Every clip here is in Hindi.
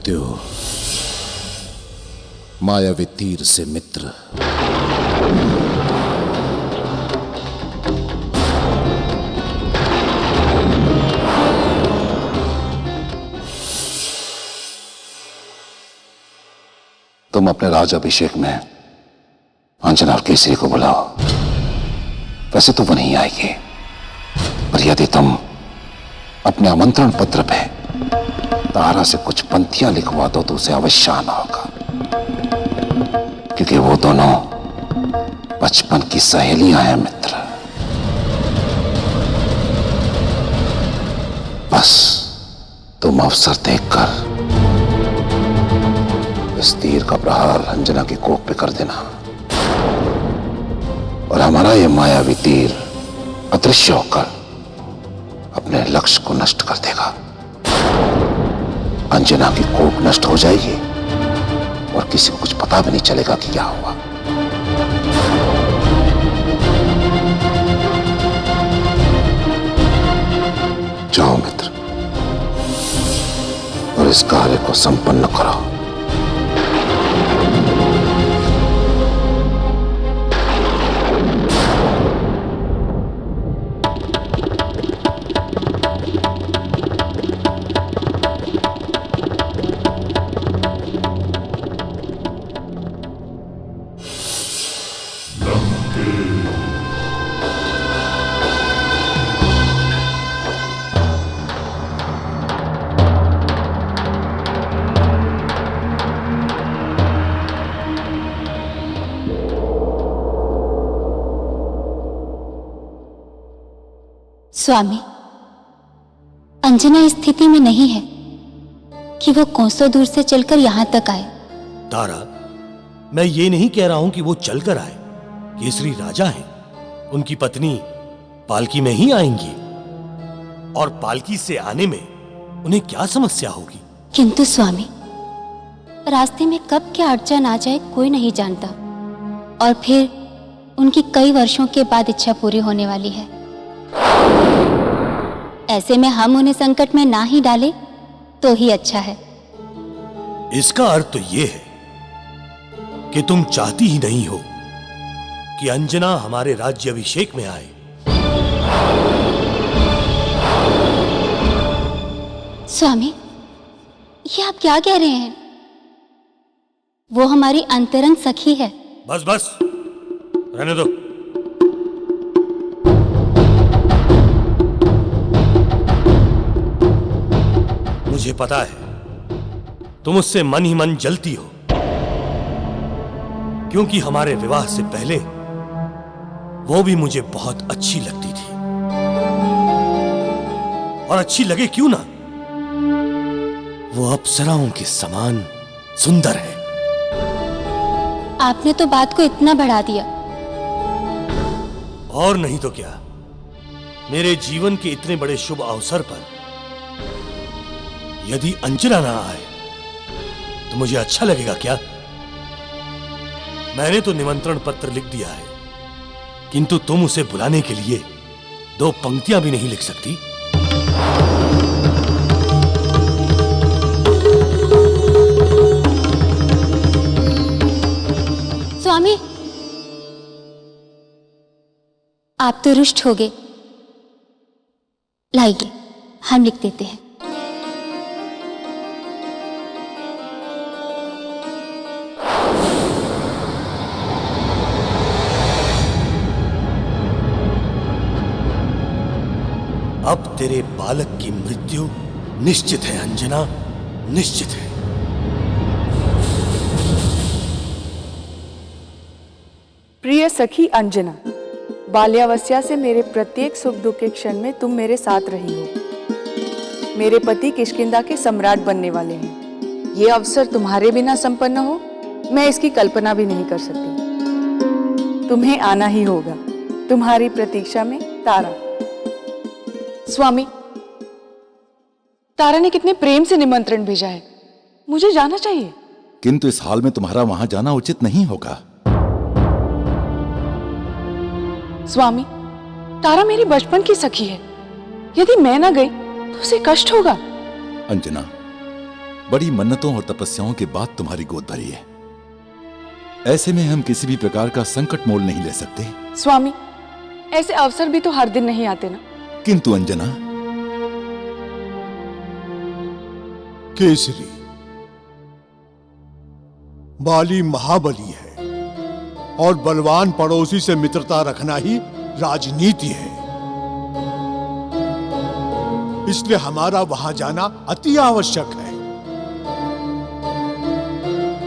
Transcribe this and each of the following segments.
मृत्यु, मायावी तीर से मित्र। तुम अपने राजाभिषेक में अंजना और केसरी को बुलाओ। वैसे तो वो नहीं आएगी, पर यदि तुम अपने आमंत्रण पत्र पे तारा से कुछ पंक्तियां लिखवा दो तो उसे अवश्य आना होगा, क्योंकि वो दोनों बचपन की सहेलियां हैं मित्र। बस तुम अवसर देखकर इस तीर का प्रहार अंजना की कोख पे कर देना और हमारा ये मायावी तीर अदृश्य होकर अपने लक्ष्य को नष्ट कर देगा। अंजना की कोख नष्ट हो जाएगी और किसी को कुछ पता भी नहीं चलेगा कि क्या हुआ। जाओ मित्र और इस कार्य को संपन्न करो। स्वामी, अंजना इस स्थिति में नहीं है कि वो कोसों दूर से चलकर यहां तक आए। तारा, मैं ये नहीं कह रहा हूं कि वो चलकर आए। केसरी राजा हैं, उनकी पत्नी पालकी में ही आएंगी और पालकी से आने में उन्हें क्या समस्या होगी। किंतु स्वामी, रास्ते में कब क्या अड़चन आ जाए कोई नहीं जानता, और फिर उनकी कई वर्षों के बाद इच्छा पूरी होने वाली है। ऐसे में हम उन्हें संकट में ना ही डालें तो ही अच्छा है। इसका अर्थ तो ये है कि तुम चाहती ही नहीं हो कि अंजना हमारे राज्याभिषेक में आए। स्वामी, ये आप क्या कह रहे हैं? वो हमारी अंतरंग सखी है। बस बस, रहने दो। मुझे पता है तुम उससे मन ही मन जलती हो, क्योंकि हमारे विवाह से पहले वो भी मुझे बहुत अच्छी लगती थी। और अच्छी लगे क्यों ना, वो अप्सराओं के समान सुंदर है। आपने तो बात को इतना बढ़ा दिया। और नहीं तो क्या, मेरे जीवन के इतने बड़े शुभ अवसर पर यदि अंजना ना आए तो मुझे अच्छा लगेगा क्या? मैंने तो निमंत्रण पत्र लिख दिया है, किंतु तुम उसे बुलाने के लिए 2 पंक्तियां भी नहीं लिख सकती। स्वामी, आप तो रुष्ट हो गए। लाइए, हम लिख देते हैं। अब तेरे बालक की मृत्यु निश्चित है अंजना, निश्चित है। प्रिय सखी अंजना, बाल्यावस्था से मेरे प्रत्येक सुख दुख के क्षण में तुम मेरे साथ रही हो। मेरे पति किष्किंधा के सम्राट बनने वाले हैं। ये अवसर तुम्हारे बिना संपन्न हो, मैं इसकी कल्पना भी नहीं कर सकती। तुम्हें आना ही होगा। तुम्हारी प्रतीक्षा में, तारा। स्वामी, तारा ने कितने प्रेम से निमंत्रण भेजा है, मुझे जाना चाहिए। किंतु इस हाल में तुम्हारा वहां जाना उचित नहीं होगा। स्वामी, तारा मेरी बचपन की सखी है। यदि मैं न गई तो उसे कष्ट होगा। अंजना, बड़ी मन्नतों और तपस्याओं के बाद तुम्हारी गोद भरी है। ऐसे में हम किसी भी प्रकार का संकट मोल नहीं ले सकते। स्वामी, ऐसे अवसर भी तो हर दिन नहीं आते ना। किंतु अंजना, केसरी, बाली महाबली है और बलवान पड़ोसी से मित्रता रखना ही राजनीति है। इसलिए हमारा वहां जाना अति आवश्यक है।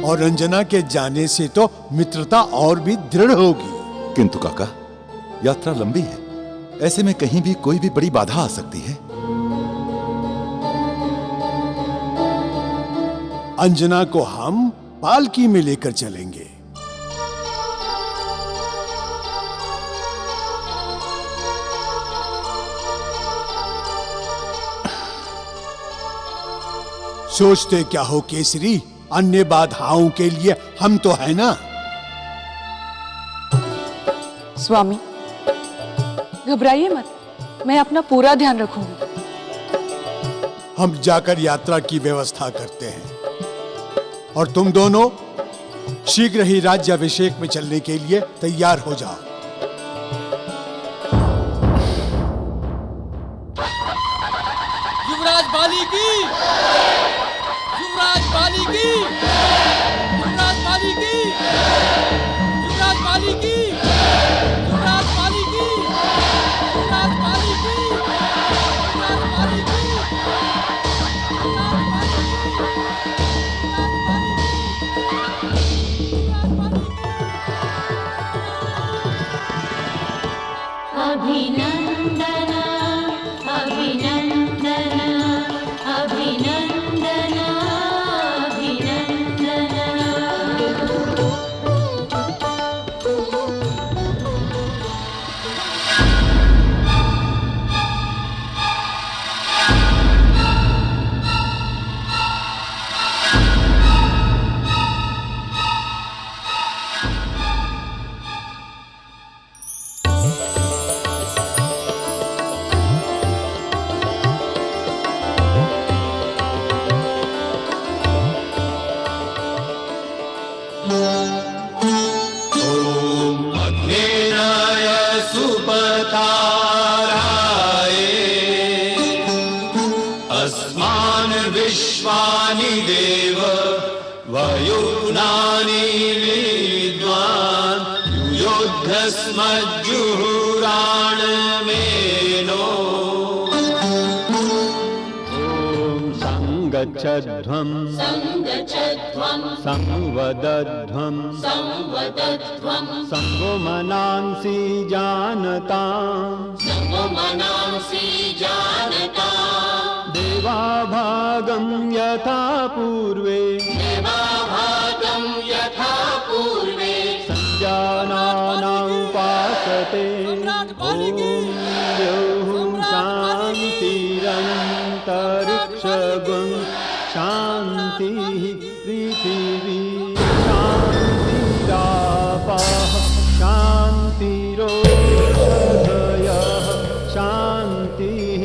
और अंजना के जाने से तो मित्रता और भी दृढ़ होगी। किंतु काका, यात्रा लंबी है, ऐसे में कहीं भी कोई भी बड़ी बाधा आ सकती है। अंजना को हम पालकी में लेकर चलेंगे। सोचते क्या हो केसरी, अन्य बाधाओं के लिए हम तो है ना। स्वामी, घबराइए मत, मैं अपना पूरा ध्यान रखूंगी। हम जाकर यात्रा की व्यवस्था करते हैं और तुम दोनों शीघ्र ही राज्याभिषेक में चलने के लिए तैयार हो जाओ। युवराज बाली की, युवराज बाली की, युवराज बाली की, युवराज बाली की, युवराज बाली की, युवराज बाली की, युवराज बाली की, अभिनंदन अभिनंदन अभिनंदन अस्मान् विश्वानि देव वयुनानि विद्वान् युयोद्धस्मज्जुहुराणमेनो संगच्छध्वं संवदध्वं संगो मनांसि जानताम् देवाभागं यथा पूर्वे संजानानामुपासते ॐ द्यौः शान्तिरन्तरिक्षगुं शान्तिः पृथिवी शान्तिरापः शान्तिरोषधयः शान्तिः।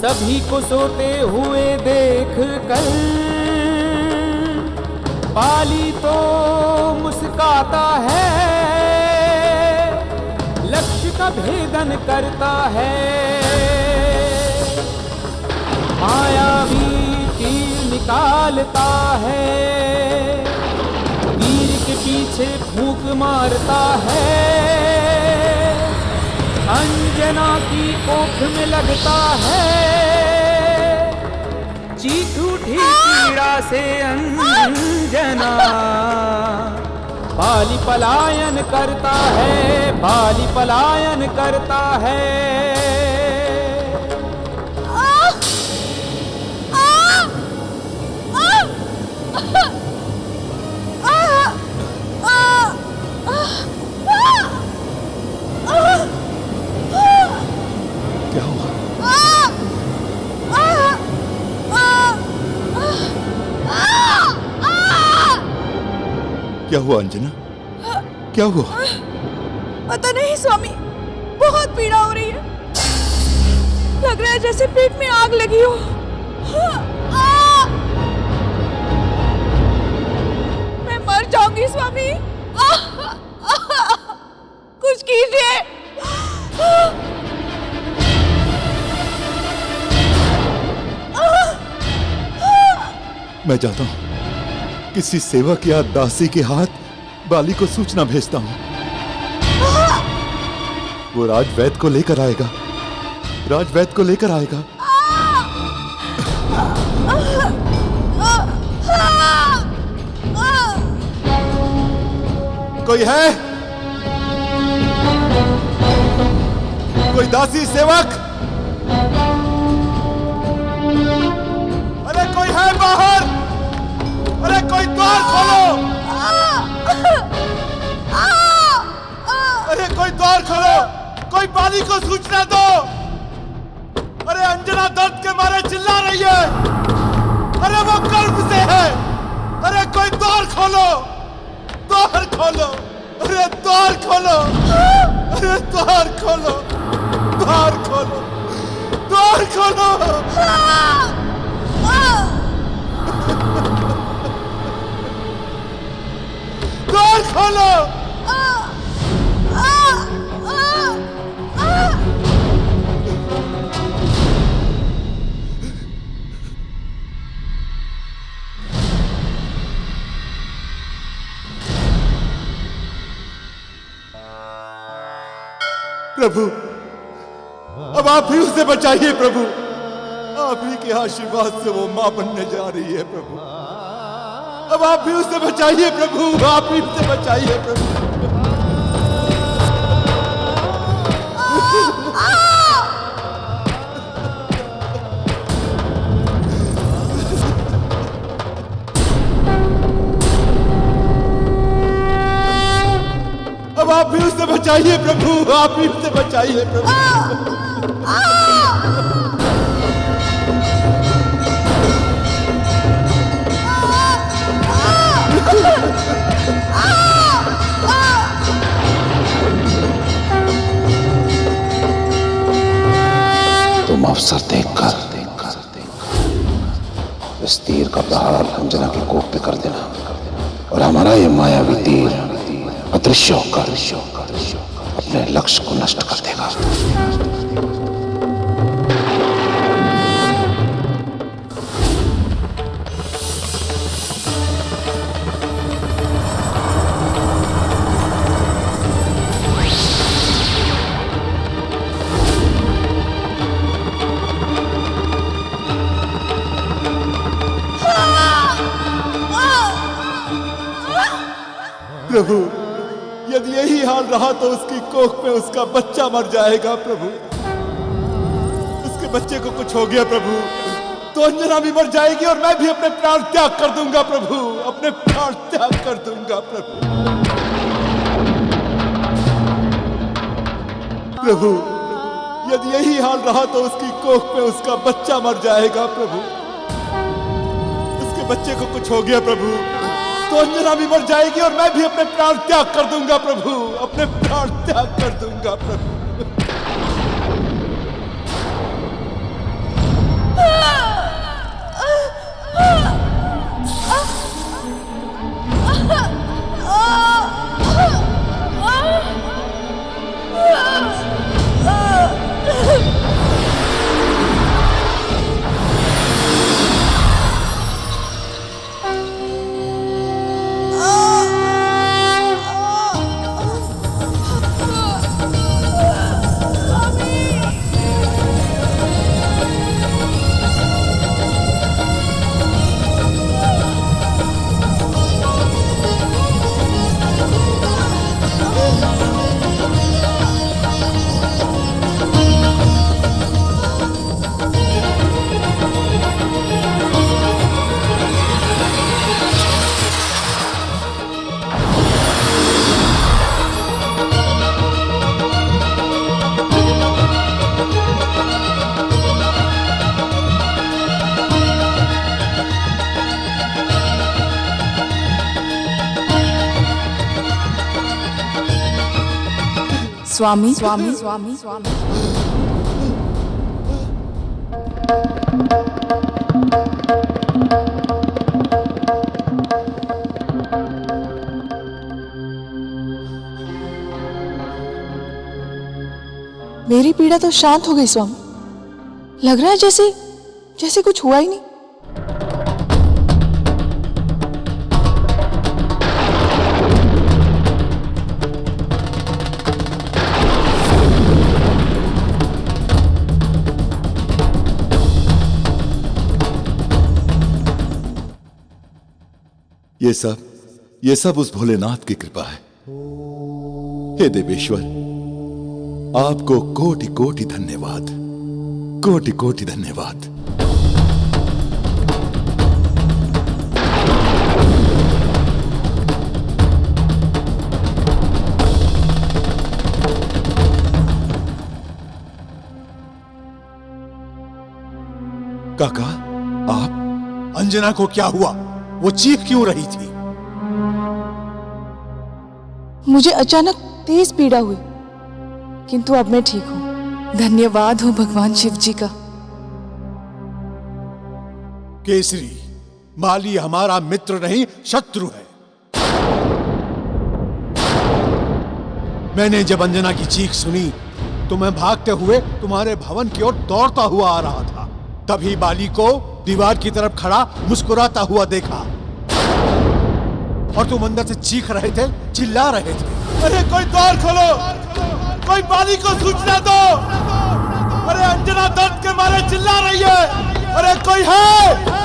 सभी को सोते हुए देख कर बाली तो मुस्काता है, लक्ष्य का भेदन करता है। मायावी तीर निकालता है, तीर के पीछे फूंक मारता है। अंजना की कोख में लगता है, चीख उठी पीड़ा से अंजना। बाली पलायन करता है, बाली पलायन करता है। क्या हुआ? क्या हुआ अंजना? क्या हुआ? पता नहीं स्वामी, बहुत पीड़ा हो रही है। लग रहा है जैसे पेट में आग लगी हो। मैं मर जाऊंगी स्वामी। कुछ कीजिए। मैं जाता हूं, किसी सेवक या दासी के हाथ बाली को सूचना भेजता हूं। वो राजवैद्य को लेकर आएगा, राजवैद्य को लेकर आएगा। कोई है? कोई दासी सेवक? अरे कोई है बाहर? अरे कोई द्वार खोलो! अरे कोई द्वार खोलो! कोई बाली को सूचना दो! अरे अंजना दर्द के मारे चिल्ला रही है। अरे वो गर्भ से है। अरे कोई द्वार खोलो! द्वार खोलो! अरे द्वार खोलो! अरे द्वार खोलो! द्वार खोलो! द्वार खोलो! द्वार खोलो! प्रभु, अब आप ही उसे बचाइए प्रभु। आप ही के आशीर्वाद से वो मां बनने जा रही है प्रभु। अब आप ही उसे बचाइए प्रभु, आप ही उसे बचाइए प्रभु। अब आप ही उसे बचाइए प्रभु, आप ही उसे बचाइए प्रभु। तुम अवसर देखकर इस तीर का प्रहार अंजना के कोप पे कर देना और हमारा ये मायावी तीर अदृश्य होकर अपने लक्ष्य को नष्ट कर देगा। प्रभु, यदि यही हाल रहा तो उसकी कोख में उसका बच्चा मर जाएगा प्रभु। उसके बच्चे को कुछ हो गया प्रभु तो अंजना भी मर जाएगी और मैं भी अपने प्राण त्याग कर दूंगा प्रभु, अपने प्राण त्याग कर दूंगा प्रभु। प्रभु, यदि यही हाल रहा तो उसकी कोख में उसका बच्चा मर जाएगा प्रभु। उसके बच्चे को कुछ हो गया प्रभु तो अंजना भी मर जाएगी और मैं भी अपने प्राण त्याग कर दूंगा प्रभु, अपने प्राण त्याग कर दूंगा प्रभु। स्वामी स्वामी स्वामी स्वामी मेरी पीड़ा तो शांत हो गई स्वामी। लग रहा है जैसे जैसे कुछ हुआ ही नहीं। ये सब उस भोलेनाथ की कृपा है। हे देवेश्वर, आपको कोटि कोटि धन्यवाद, कोटि कोटि धन्यवाद। काका, आप? अंजना को क्या हुआ? वो चीख क्यों रही थी? मुझे अचानक तेज पीड़ा हुई, किंतु अब मैं ठीक हूँ। धन्यवाद हो भगवान शिव जी का। केसरी, माली हमारा मित्र नहीं शत्रु है। मैंने जब अंजना की चीख सुनी तो मैं भागते हुए तुम्हारे भवन की ओर दौड़ता हुआ आ रहा था। तभी बाली को दीवार की तरफ खड़ा मुस्कुराता हुआ देखा और तुम अंदर से चीख रहे थे, चिल्ला रहे थे। अरे कोई द्वार खोलो, कोई बाली को सूचना दो। अरे अंजना दर्द के मारे चिल्ला रही है। अरे कोई है?